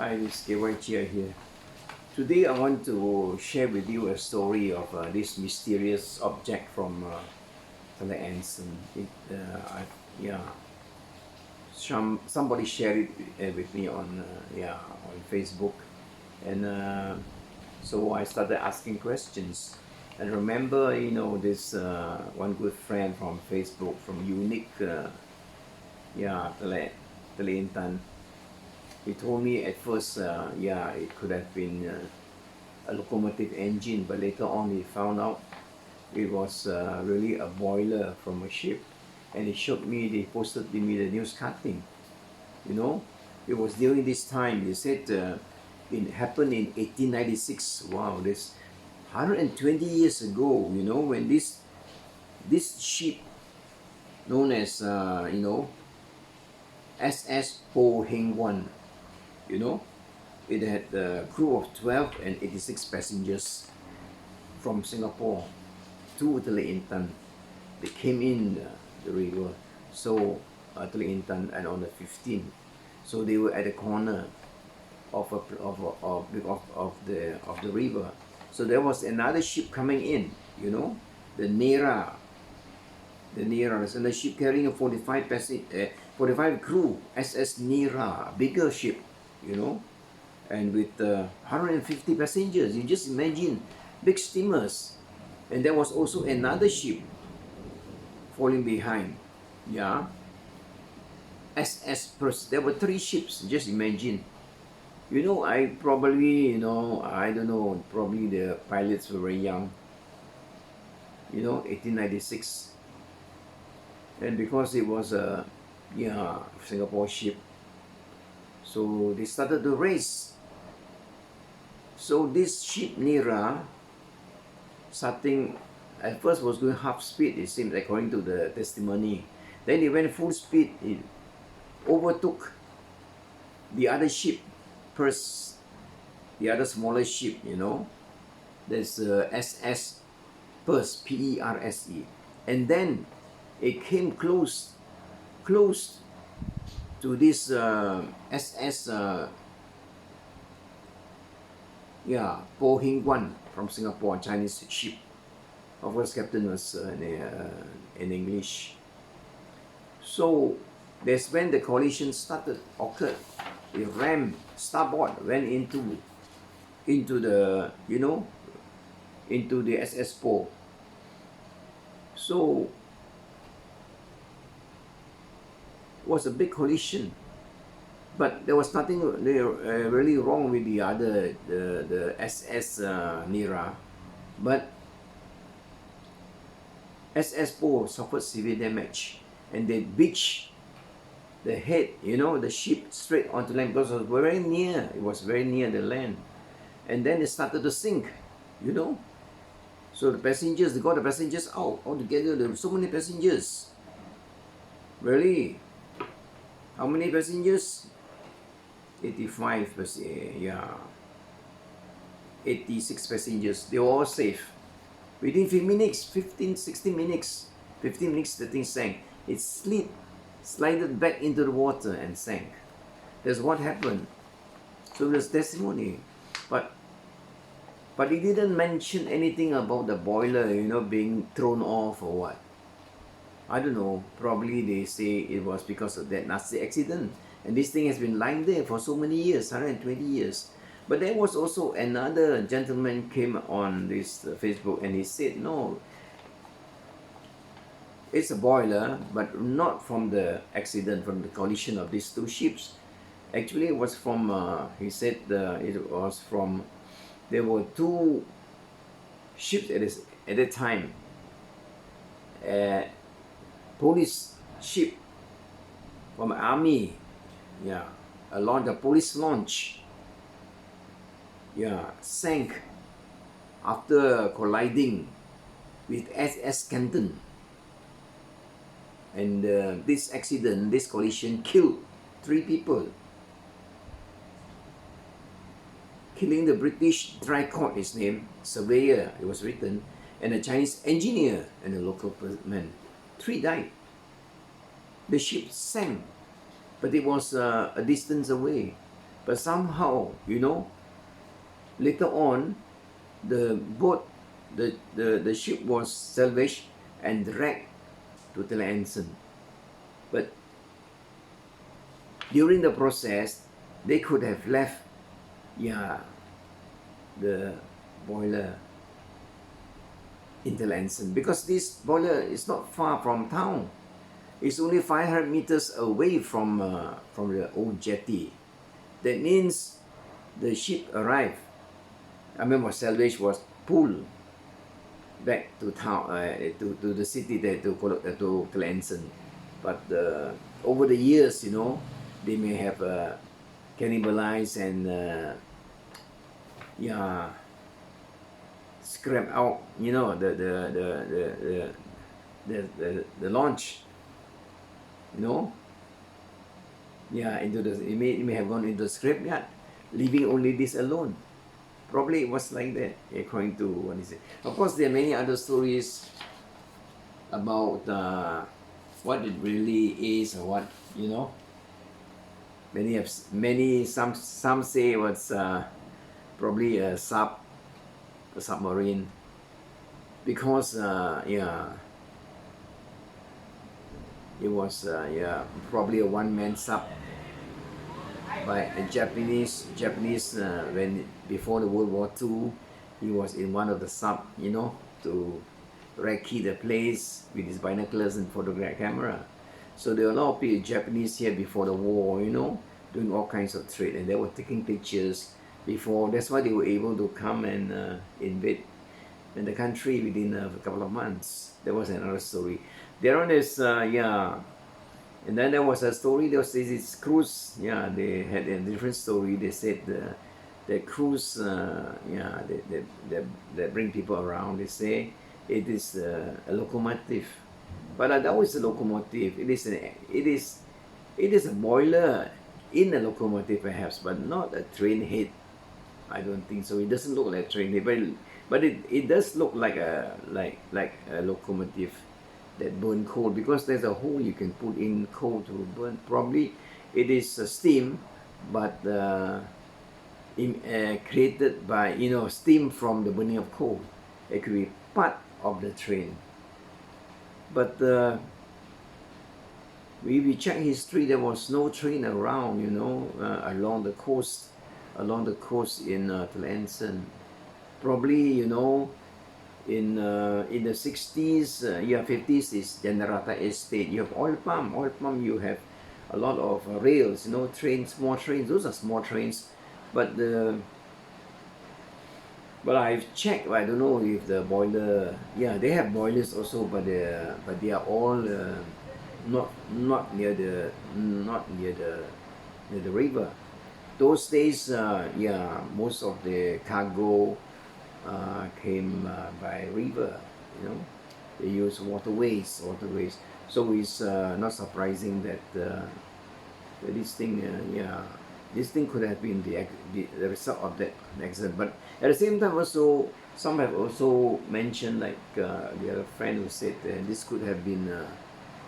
Hi, this is KY here. Today I want to share with you a story of this mysterious object from the Anson. Yeah, somebody shared it with me on on Facebook, and so I started asking questions. And remember, this one good friend from Facebook from Unique, Tele He told me at first, it could have been a locomotive engine, but later on he found out it was really a boiler from a ship. And they posted me the news cutting. You know, it was during this time. They said it happened in 1896. Wow, this 120 years ago. When this ship known as SS Po Heng One. It had a crew of 12 and 86 passengers from Singapore to Teluk Intan. They came in the river, so Teluk Intan, and on the 15th. So they were at the corner of the river. So there was another ship coming in, the Nera. There's another ship carrying a 45 crew, SS Nera, bigger ship, and with 150 passengers. You just imagine, big steamers. And there was also another ship falling behind, SS Perth. There were 3 ships, just imagine. I don't know, probably the pilots were very young, 1896. And because it was a Singapore ship, so they started the race. So this ship Nera, starting at first was going half speed, it seems, according to the testimony. Then it went full speed. It overtook the other ship, Perth, the other smaller ship. There's SS Perth, Perse, and then it came close to this SS Po Heng One from Singapore, Chinese ship. Of course, captain was in English. So that's when the collision occurred. It rammed starboard, went into the into the SS Po. So it was a big collision, but there was nothing really wrong with the other, the SS Nera, but SS Po suffered severe damage, and they beached the head, the ship straight onto land, because it was very near. It was very near the land, and then it started to sink. So they got the passengers out altogether. There were so many passengers. Really, how many passengers? 85 passengers, 86 passengers. They were all safe. Within 16 minutes, the thing sank. It slided back into the water and sank. That's what happened. So there's testimony, but it didn't mention anything about the boiler, being thrown off or what. I don't know. Probably they say it was because of that nasty accident, and this thing has been lying there for so many years, 120 years. But there was also another gentleman came on this Facebook, and he said, no, it's a boiler, but not from the accident, from the collision of these 2 ships. Actually, it was from, he said it was from, there were 2 ships at that time. Police ship from army, a police launch, sank after colliding with SS Canton. And this collision killed 3 people, killing the British dry court, his name, surveyor, it was written, and a Chinese engineer and a local man. 3 died. The ship sank, but it was a distance away. But somehow, later on, the boat, the ship was salvaged and dragged to Teleanson. But during the process, they could have left, the boiler in Teleanson, because this boiler is not far from town. It's only 500 meters away from the old jetty. That means the ship arrived. Was salvaged, was pulled back to town, to the city there, to Teleanson. But over the years, they may have cannibalized and scrap out, the launch, into it may have gone into the scrapyard, leaving only this alone. Probably it was like that, according to what he said. Of course, there are many other stories about what it really is, or what, some say it was probably a submarine, because it was probably a one-man sub by a Japanese when before the World War II. He was in one of the sub, to recce the place with his binoculars and photograph camera. So there were a lot of people, Japanese here before the war, doing all kinds of trade, and they were taking pictures before. That's why they were able to come and invade in the country within a couple of months. That was another story. There on this, and then there was a story. There was this cruise. They had a different story. They said the cruise, they bring people around. They say it is a locomotive, but I doubt it's a locomotive. It is a boiler in a locomotive perhaps, but not a train head. I don't think so. It doesn't look like a train head, but it does look like a locomotive that burn coal, because there's a hole you can put in coal to burn. Probably it is a steam, but created by steam from the burning of coal. It could be part of the train. But we check history, there was no train around, along the coast in Teleanson. Probably, in the 60s, 50s is Generata Estate. You have oil palm, you have a lot of rails, trains, small trains. Those are small trains, but I've checked. I don't know if the boiler. They have boilers also, but they are all not near the river. Those days, most of the cargo came by river. They use waterways. So it's not surprising that this thing could have been the result of that accident. But at the same time, also some have also mentioned, like the other friend who said this could have been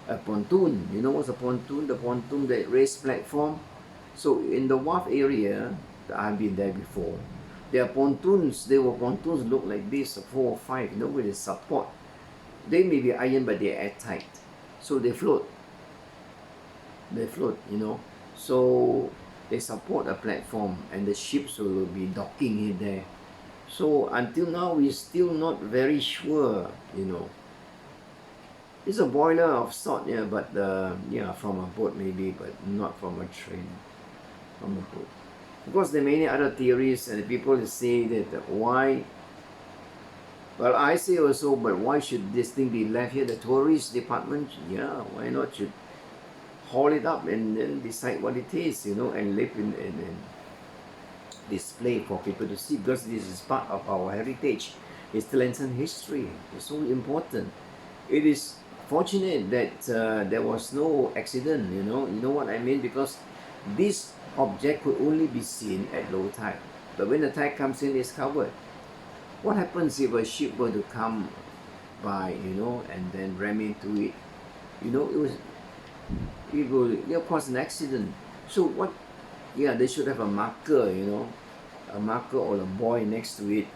a pontoon. What's a pontoon? The pontoon, that raised platform. So in the wharf area, I've been there before. There are pontoons. There were pontoons look like this, 4 or 5, with the support. They may be iron, but they're airtight, so they float. So they support a platform, and the ships will be docking in there. So until now, we're still not very sure. It's a boiler of sort, but from a boat maybe, but not from a train. From a boat. Of course, there are many other theories, and people say that why. Well, I say also, but why should this thing be left here? The tourist department, why not should haul it up and then decide what it is, and live in display for people to see, because this is part of our heritage. It's Teleanson history. It's so important. It is fortunate that there was no accident. You know what I mean, because this object could only be seen at low tide, but when the tide comes in, it's covered. What happens if a ship were to come by, and then ram into it? It will cause an accident. So what yeah, they should have a marker, you know, a marker or a buoy next to it,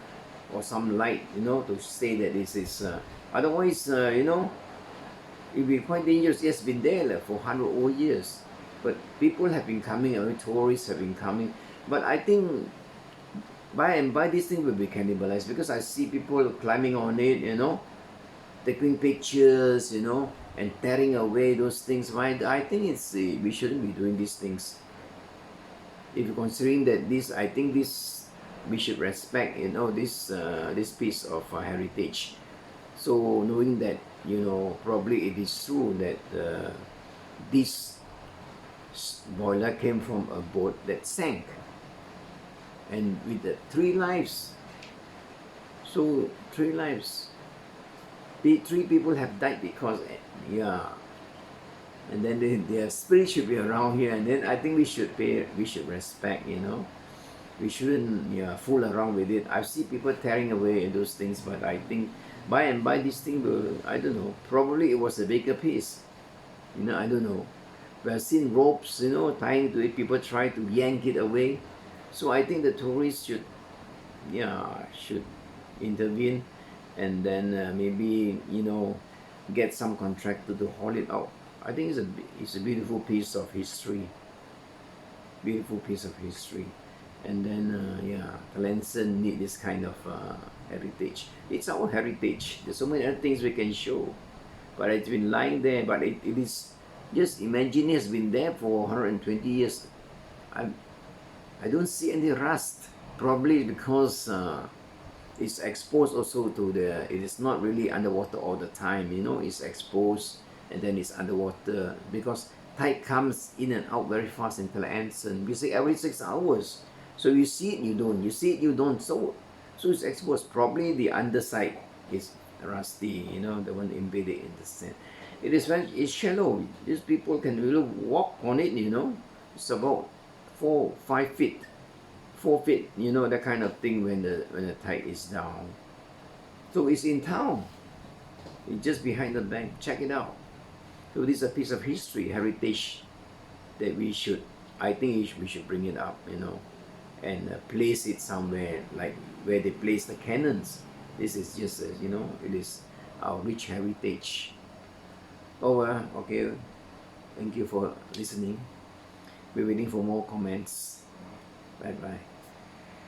or some light, you know, to say that this is. Otherwise, you know, it will be quite dangerous. It's been there like, for 100 old years, but people have been coming, tourists have been coming. But I think by and by this thing will be cannibalized, because I see people climbing on it, you know, taking pictures, you know, and tearing away those things. Right? I think it's we shouldn't be doing these things. If you're considering that this, I think this we should respect, you know, this piece of heritage. So knowing that, you know, probably it is true that this boiler came from a boat that sank, and with the 3 lives. So 3 lives. The 3 people have died because, yeah, and then their spirit should be around here, and then I think we should respect, you know. We shouldn't, yeah, fool around with it. I see people tearing away those things, but I think by and by this thing will, I don't know, probably it was a bigger piece, you know, I don't know. We have seen ropes, you know, tying to it, people try to yank it away. So I think the tourists should, yeah, should intervene, and then maybe, you know, get some contractor to haul it out. I think it's a beautiful piece of history. Beautiful piece of history. And then, yeah, Kalensan need this kind of heritage. It's our heritage. There's so many other things we can show. But it's been lying there, but it is just imagine it's been there for 120 years. I don't see any rust. Probably because it's exposed also to the, it is not really underwater all the time, you know, it's exposed and then it's underwater, because tide comes in and out very fast in Kalansan. We say every 6 hours. So you see it, you don't. You see it, you don't. So it's exposed. Probably the underside is rusty, you know, the one embedded in the sand. It is very, it's shallow. These people can really walk on it, you know. It's about 5 feet. 4 feet, you know, that kind of thing when the tide is down. So it's in town. It's just behind the bank. Check it out. So this is a piece of history, heritage, that we should, I think we should bring it up, you know, and place it somewhere, like where they place the cannons. This is just, you know, it is our rich heritage. Oh, okay. Thank you for listening. We're waiting for more comments. Bye bye.